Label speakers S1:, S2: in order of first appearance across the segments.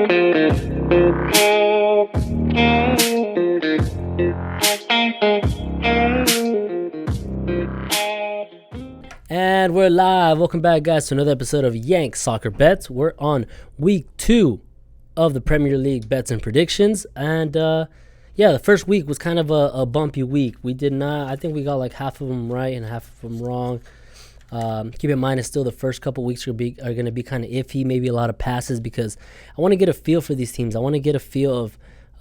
S1: And we're live. Welcome back, guys, to another episode of YankSoccerBets. We're on week 2 of the Premier League bets and predictions. And the first week was kind of a bumpy week. We did not, I think we got like half of them right and half of them wrong. Keep in mind, it's still the first couple weeks are going to be kind of iffy, maybe a lot of passes, because I want to get a feel for these teams. I want to get a feel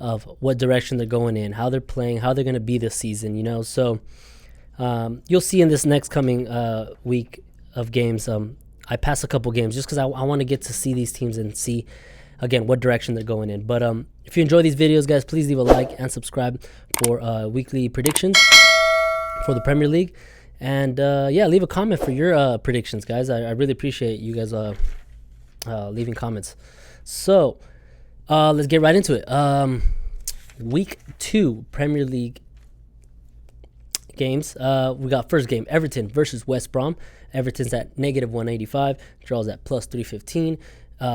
S1: of what direction they're going in, how they're playing, how they're going to be this season, you know. So you'll see in this next coming week of games, I pass a couple games just because I want to get to see these teams and see, again, what direction they're going in. But if you enjoy these videos, guys, please leave a like and subscribe for weekly predictions for the Premier League. And, leave a comment for your predictions, guys. I really appreciate you guys leaving comments. So let's get right into it. Week 2 Premier League games. We got first game, Everton versus West Brom. Everton's at negative 185. Draws at plus 315.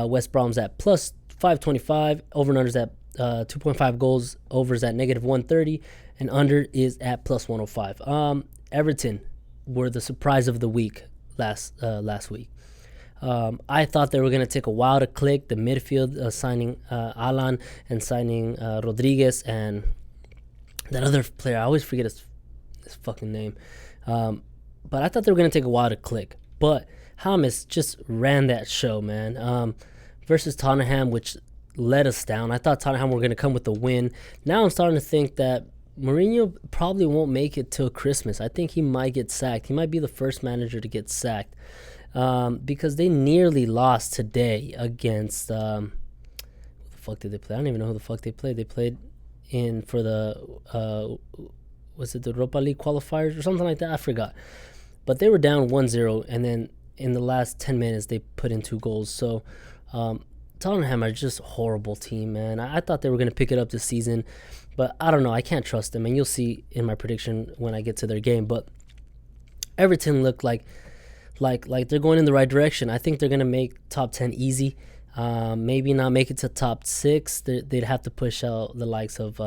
S1: West Brom's at plus 525. Over and under's at 2.5 goals. Overs at negative 130. And under is at plus 105. Everton were the surprise of the week last week. I thought they were going to take a while to click. The midfield signing Alan and signing Rodriguez and that other player. I always forget his fucking name. But I thought they were going to take a while to click. But James just ran that show, man. Versus Tottenham, which let us down. I thought Tottenham were going to come with the win. Now I'm starting to think that Mourinho probably won't make it till Christmas. I think he might get sacked. He might be the first manager to get sacked. Because they nearly lost today against... who the fuck did they play? I don't even know who the fuck they played. They played in for the... was it the Europa League qualifiers or something like that? I forgot. But they were down 1-0, and then in the last 10 minutes, they put in 2 goals. So Tottenham are just a horrible team, man. I thought they were going to pick it up this season, but I don't know. I can't trust them, and you'll see in my prediction when I get to their game. But Everton look like they're going in the right direction. I think they're going to make top 10 easy. Maybe not make it to top 6. They'd have to push out the likes of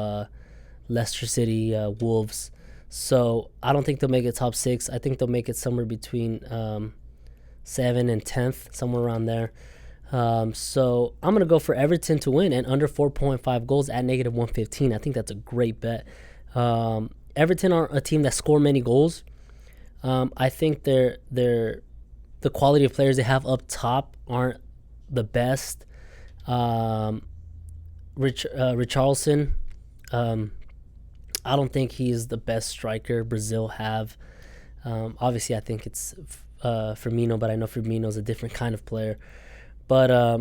S1: Leicester City, Wolves. So I don't think they'll make it top 6. I think they'll make it somewhere between 7 and 10th, somewhere around there. So I'm going to go for Everton to win and under 4.5 goals at negative 115. I think that's a great bet. Everton are a team that score many goals. I think the quality of players they have up top aren't the best. Richarlison, I don't think he is the best striker Brazil have. Obviously, I think it's Firmino, but I know Firmino's a different kind of player. But, I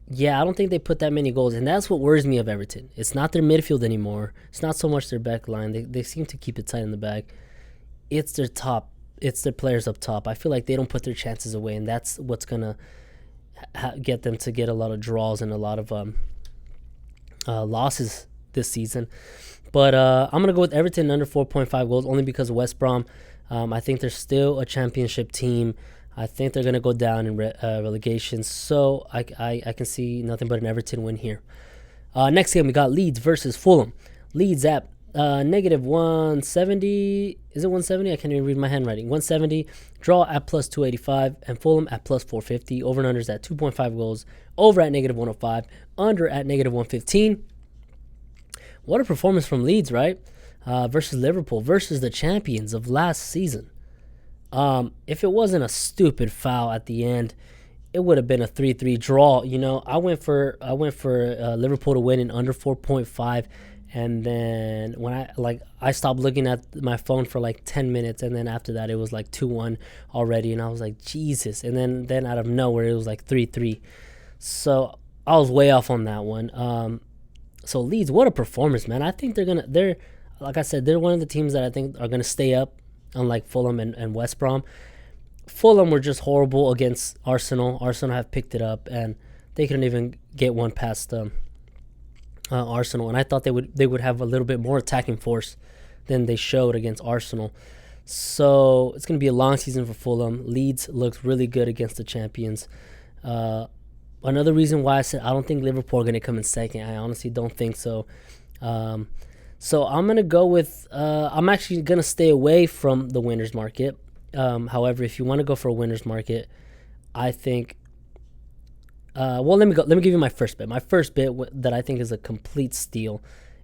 S1: don't think they put that many goals, and that's what worries me of Everton. It's not their midfield anymore. It's not so much their back line. They seem to keep it tight in the back. It's their top. It's their players up top. I feel like they don't put their chances away, and that's what's going to get them to get a lot of draws and a lot of losses this season. But I'm going to go with Everton under 4.5 goals only because of West Brom. I think they're still a championship team. I think they're going to go down in relegation. So I can see nothing but an Everton win here. Next game, we got Leeds versus Fulham. Leeds at negative 170. Is it 170? I can't even read my handwriting. 170. Draw at plus 285. And Fulham at plus 450. Over and unders at 2.5 goals. Over at negative 105. Under at negative 115. What a performance from Leeds, right? Versus Liverpool, versus the champions of last season. If it wasn't a stupid foul at the end, it would have been a 3-3 draw. You know, I went for Liverpool to win in under 4.5, and then when I stopped looking at my phone for like 10 minutes, and then after that it was like 2-1 already, and I was like, Jesus. And then out of nowhere it was like 3-3. So I was way off on that one. So Leeds, what a performance, man. I think they're like I said, they're one of the teams that I think are gonna stay up, unlike Fulham and West Brom. Fulham were just horrible against Arsenal. Arsenal have picked it up, and they couldn't even get one past Arsenal. And I thought they would have a little bit more attacking force than they showed against Arsenal. So it's going to be a long season for Fulham. Leeds looks really good against the champions. another reason why I said I don't think Liverpool are going to come in second. I honestly don't think so. So I'm going to go with, I'm actually going to stay away from the winner's market. However, if you want to go for a winner's market, I think, let me give you my first bet. My first bet that I think is a complete steal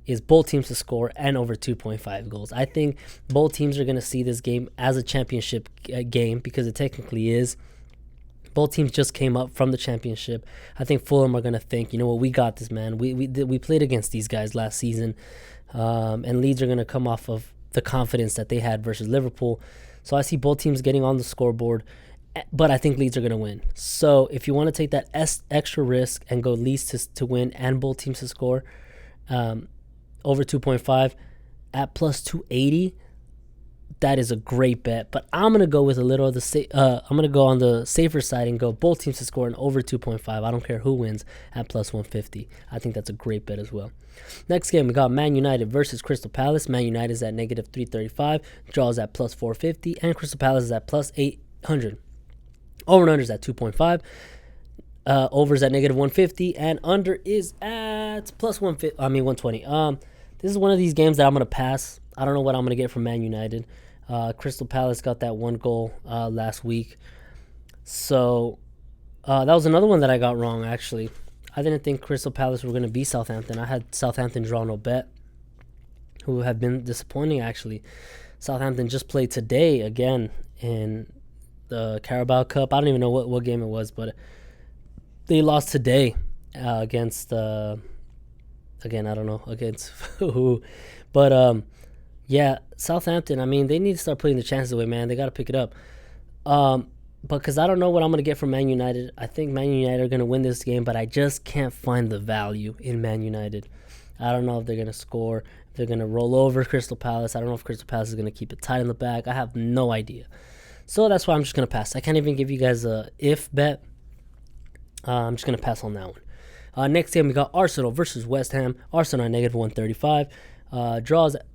S1: is both teams to score and over 2.5 goals. I think both teams are going to see this game as a championship game because it technically is. Both teams just came up from the championship. I think Fulham are going to think, you know what, we got this, man. We played against these guys last season. And Leeds are going to come off of the confidence that they had versus Liverpool. So I see both teams getting on the scoreboard, but I think Leeds are going to win. So if you want to take that extra risk and go Leeds to win and both teams to score, over 2.5 at plus 280, that is a great bet. But I'm gonna go with a little of the I'm gonna go on the safer side and go both teams to score and over 2.5. I don't care who wins at plus 150. I think that's a great bet as well. Next game, we got Man United versus Crystal Palace. Man United is at negative 335, draws at plus 450, and Crystal Palace is at plus 800. Over and under is at 2.5. Over is at negative 150, and under is at plus 120. This is one of these games that I'm gonna pass. I don't know what I'm gonna get from Man United. Crystal Palace got that one goal last week, so that was another one that I got wrong. Actually, I didn't think Crystal Palace were gonna beat Southampton. I had Southampton draw no bet, who have been disappointing. Actually, Southampton just played today again in the Carabao Cup. I don't even know what game it was, but they lost today against. Again, I don't know against who, but yeah, Southampton. I mean, they need to start putting the chances away, man. They got to pick it up. But because I don't know what I'm gonna get from Man United, I think Man United are gonna win this game, but I just can't find the value in Man United. I don't know if they're gonna score, if they're gonna roll over Crystal Palace. I don't know if Crystal Palace is gonna keep it tight in the back. I have no idea. So that's why I'm just gonna pass. I can't even give you guys a if bet. I'm just gonna pass on that one. Next game, we got Arsenal versus West Ham. Arsenal at negative 135. Draws at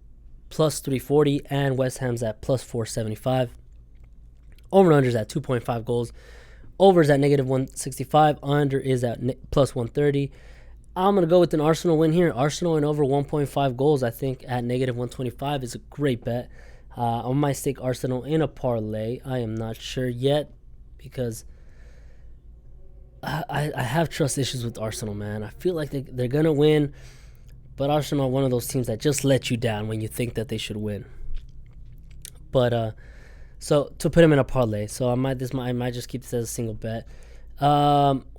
S1: plus 340, and West Ham's at plus 475. Over and unders at 2.5 goals. Overs at negative 165. Under is at plus 130. I'm going to go with an Arsenal win here. Arsenal and over 1.5 goals, I think, at negative 125 is a great bet. I might stake Arsenal in a parlay. I am not sure yet because I have trust issues with Arsenal, man. I feel like they're going to win, but Arsenal are one of those teams that just let you down when you think that they should win. But so to put them in a parlay, so I might just keep this as a single bet.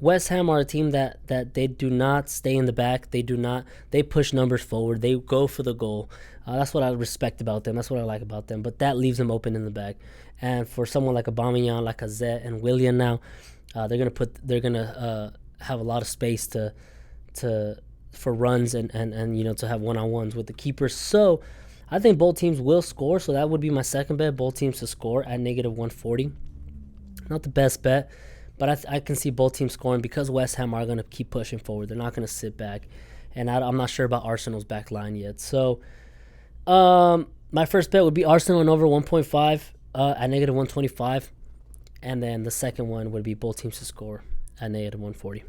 S1: West Ham are a team that they do not stay in the back. They push numbers forward. They go for the goal. That's what I respect about them. That's what I like about them. But that leaves them open in the back. And for someone like Aubameyang, Lacazette, and Willian now, they're gonna have a lot of space for runs and to have one-on-ones with the keepers. So I think both teams will score. So that would be my second bet. Both teams to score at negative 140. Not the best bet, but I can see both teams scoring because West Ham are gonna keep pushing forward. They're not gonna sit back, and I'm not sure about Arsenal's back line yet. So my first bet would be Arsenal and over 1.5 at negative 125. And then the second one would be both teams to score at negative 140.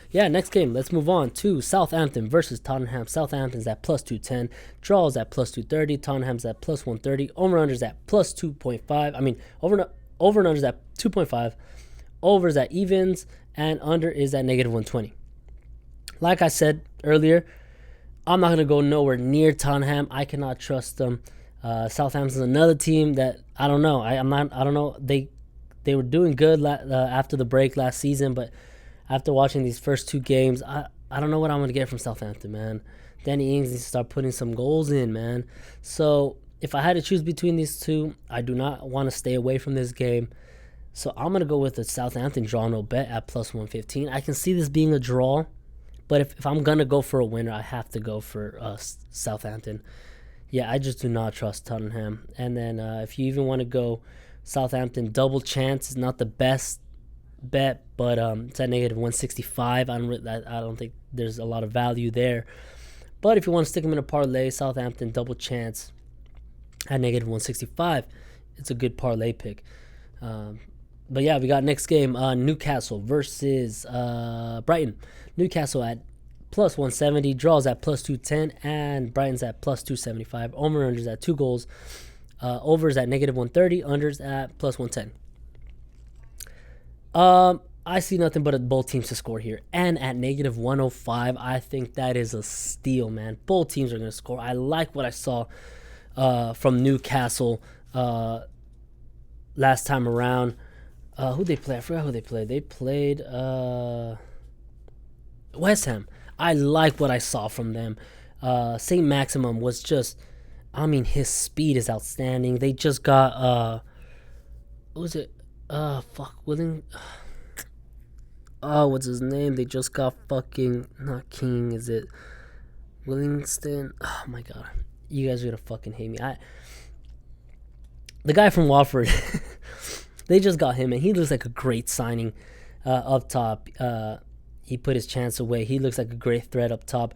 S1: Yeah, next game. Let's move on to Southampton versus Tottenham. Southampton's at plus 210. Draws at plus 230. Tottenham's at plus 130. Over-unders at plus 2.5. I mean, over and unders at 2.5. Overs at evens. And under is at negative 120. Like I said earlier, I'm not going to go nowhere near Tottenham. I cannot trust them. Southampton's another team that I don't know. I don't know. They were doing good after the break last season, but after watching these first two games, I don't know what I'm going to get from Southampton, man. Danny Ings needs to start putting some goals in, man. So if I had to choose between these two, I do not want to stay away from this game. So I'm going to go with the Southampton draw no bet at plus 115. I can see this being a draw, but if I'm going to go for a winner, I have to go for Southampton. Yeah, I just do not trust Tottenham. And then if you even want to go Southampton double chance, is not the best bet, but it's at negative 165. I don't think there's a lot of value there. But if you want to stick them in a parlay, Southampton double chance at negative 165, it's a good parlay pick. But yeah, we got next game, Newcastle versus Brighton. Newcastle at plus 170, draws at plus 210, and Brighton's at plus 275. Over-unders at 2 goals. Overs at negative 130, unders at plus 110. I see nothing but both teams to score here. And at negative 105, I think that is a steal, man. Both teams are going to score. I like what I saw from Newcastle last time around. Who they play? I forgot who they played. They played West Ham. I like what I saw from them. St. Maximum was just, I mean, his speed is outstanding. They just got, what was it? Willing. What's his name? They just got fucking, not King, is it Willingston? Oh my god. You guys are gonna fucking hate me. The guy from Watford, they just got him, and he looks like a great signing up top. He put his chance away. He looks like a great threat up top.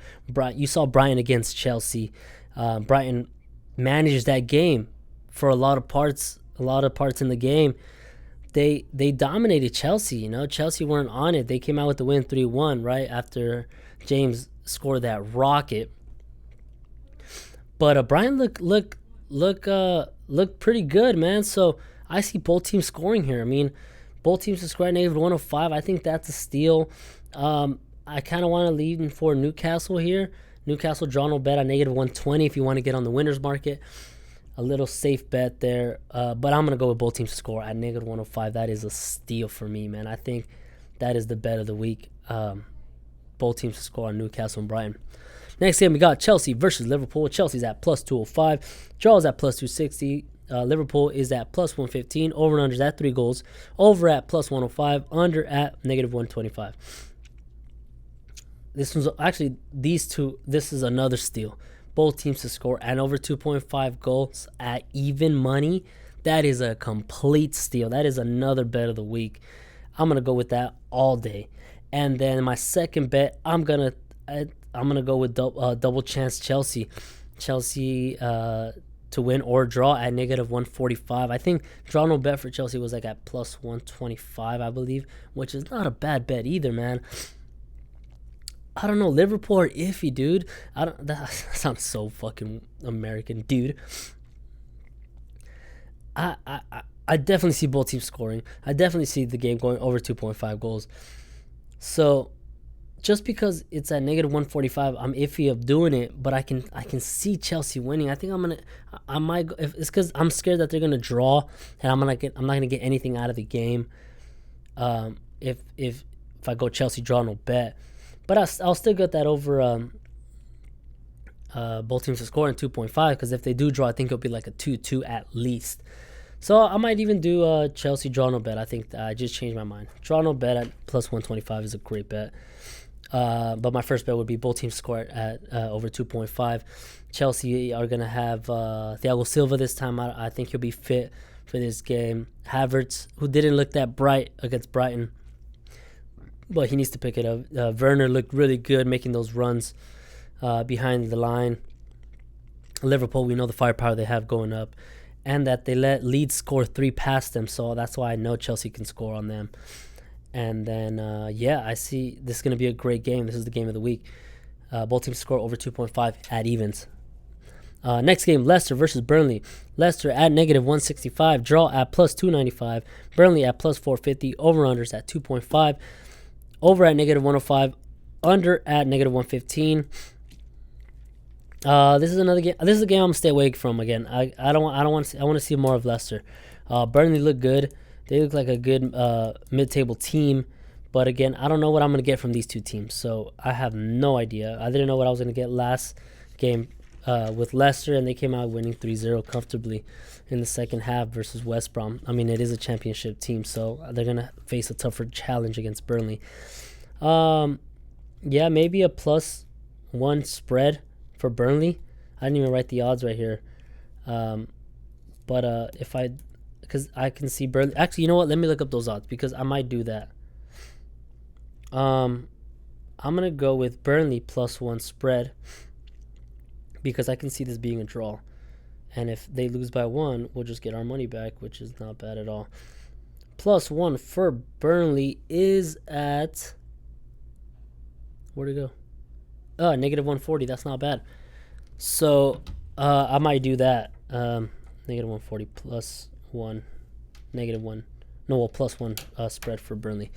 S1: You saw Brighton against Chelsea. Brighton managed that game for a lot of parts in the game. They dominated Chelsea. You know, Chelsea weren't on it. They came out with the win 3-1 right after James scored that rocket. But Brighton look pretty good, man. So I see both teams scoring here. I mean, both teams to score at negative 105. I think that's a steal. I kind of want to lean for Newcastle here. Newcastle draw no bet at negative 120 if you want to get on the winners market. A little safe bet there. But I'm going to go with both teams to score at negative 105. That is a steal for me, man. I think that is the bet of the week. Both teams to score on Newcastle and Brighton. Next game, we got Chelsea versus Liverpool. Chelsea's at plus 205. Draws at plus 260. Liverpool is at plus 115. Over and unders at 3 goals. Over at plus 105. Under at negative 125. This was actually, these two, this is another steal. Both teams to score and over 2.5 goals at even money. That is a complete steal. That is another bet of the week. I'm going to go with that all day. And then my second bet, I'm going to go with double chance Chelsea. Chelsea to win or draw at negative 145. I think draw no bet for Chelsea was like at plus 125, I believe, which is not a bad bet either, man. I don't know. Liverpool are iffy, dude. That sounds so fucking American, dude. I definitely see both teams scoring. I definitely see the game going over 2.5 goals. So just because it's at negative 145, I'm iffy of doing it, but I can see Chelsea winning. I think I might go, if it's because I'm scared that they're gonna draw and I'm not gonna get anything out of the game. If I go Chelsea draw no bet. But I'll still get that over both teams to score in 2.5 because if they do draw, I think it'll be like a 2-2 at least. So I might even do Chelsea draw no bet. I think I just changed my mind. Draw no bet at plus 125 is a great bet. But my first bet would be both teams score at over 2.5. Chelsea are going to have Thiago Silva this time. I think he'll be fit for this game. Havertz, who didn't look that bright against Brighton, but he needs to pick it up. Werner looked really good making those runs behind the line. Liverpool, we know the firepower they have going up, and that they let Leeds score 3 past them, so that's why I know Chelsea can score on them. And then, I see this is going to be a great game. This is the game of the week. Both teams score over 2.5 at evens. Next game, Leicester versus Burnley. Leicester at negative 165, draw at plus 295. Burnley at plus 450, over-unders at 2.5. Over at negative 105, under at negative 115. This is another game. This is a game I'm gonna stay away from again. I want to see more of Leicester. Burnley look good. They look like a good mid-table team, but again, I don't know what I'm gonna get from these two teams. So I have no idea. I didn't know what I was gonna get last game with Leicester, and they came out winning 3-0 comfortably in the second half versus West Brom. I mean, it is a championship team, so they're going to face a tougher challenge against Burnley. Maybe a +1 spread for Burnley. I didn't even write the odds right here. Because I can see Burnley. Actually, you know what? Let me look up those odds because I might do that. I'm going to go with Burnley +1 spread because I can see this being a draw. And if they lose by 1, we'll just get our money back, which is not bad at all. +1 for Burnley is at, where'd it go? -140. That's not bad. So I might do that. -140 +1, -1. No, well, +1 spread for Burnley.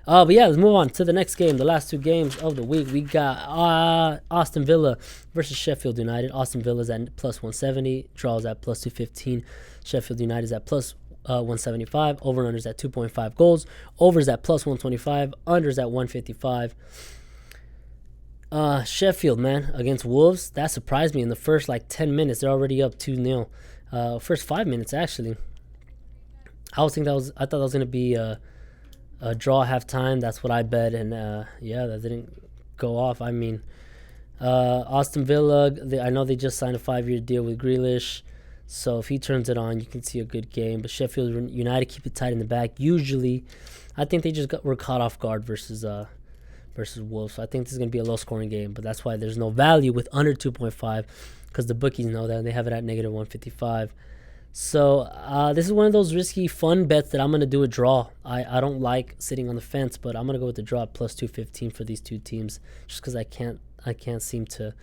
S1: But yeah, let's move on to the next game. The last 2 games of the week. We got Aston Villa versus Sheffield United. Aston Villa's at +170. Draws at +215. Sheffield United is at +175. Over and unders at 2.5 goals. Overs at +125. Unders at 155. Sheffield, man, against Wolves. That surprised me in the first 10 minutes. They're already up 2-0. First 5 minutes actually. I thought that was gonna be a draw halftime. That's what I bet, and yeah, that didn't go off. I mean, Aston Villa, I know they just signed a 5-year deal with Grealish, so if he turns it on, you can see a good game. But Sheffield United keep it tight in the back. Usually, I think they just were caught off guard versus Wolves. So I think this is going to be a low-scoring game, but that's why there's no value with under 2.5 because the bookies know that, and they have it at -155. So this is one of those risky, fun bets that I'm going to do a draw. I don't like sitting on the fence, but I'm going to go with the draw at +215 for these 2 teams just because I can't seem to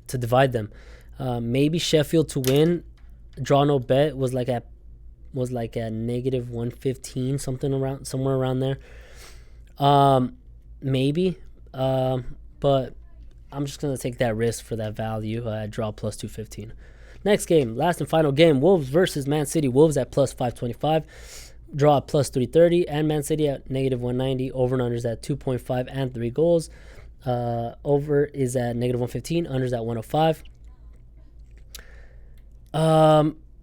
S1: divide them. Maybe Sheffield to win. Draw no bet was like at -115, somewhere around there. Maybe, but I'm just gonna take that risk for that value. Draw +215. Next game, last and final game: Wolves versus Man City. Wolves at +525, draw at +330, and Man City at -190. Over and unders at 2.5 and 3 goals. Over is at -115. Unders at 105.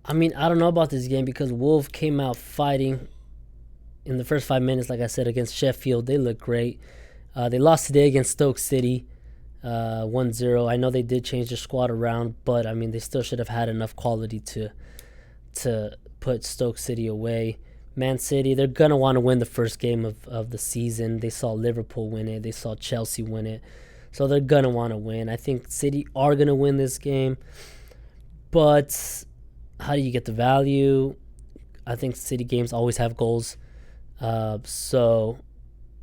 S1: I mean, I don't know about this game because Wolves came out fighting in the first 5 minutes, like I said, against Sheffield. They look great. They lost today against Stoke City, 1-0. I know they did change their squad around, but, I mean, they still should have had enough quality to put Stoke City away. Man City, they're going to want to win the first game of the season. They saw Liverpool win it. They saw Chelsea win it. So they're going to want to win. I think City are going to win this game, but how do you get the value? I think City games always have goals. And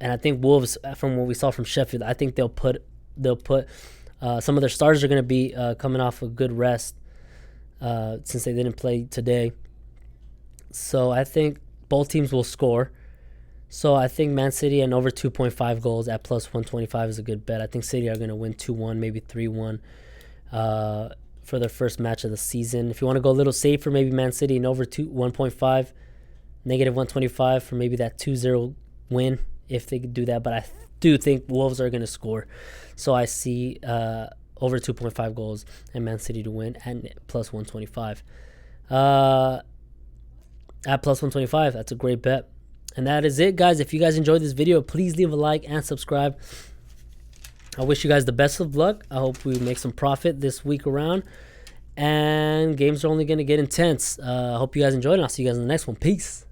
S1: I think Wolves, from what we saw from Sheffield, I think they'll put some of their starters are going to be coming off a good rest since they didn't play today. So I think both teams will score. So I think Man City and over 2.5 goals at +125 is a good bet. I think City are going to win 2-1, maybe 3-1. For their first match of the season. If you want to go a little safer, maybe Man City and over 1.5, -125 for maybe that 2-0 win if they could do that. But I do think Wolves are going to score. So I see over 2.5 goals and Man City to win and +125. At +125, that's a great bet. And that is it, guys. If you guys enjoyed this video, please leave a like and subscribe. I wish you guys the best of luck. I hope we make some profit this week around. And games are only going to get intense. I hope you guys enjoyed, and I'll see you guys in the next one. Peace.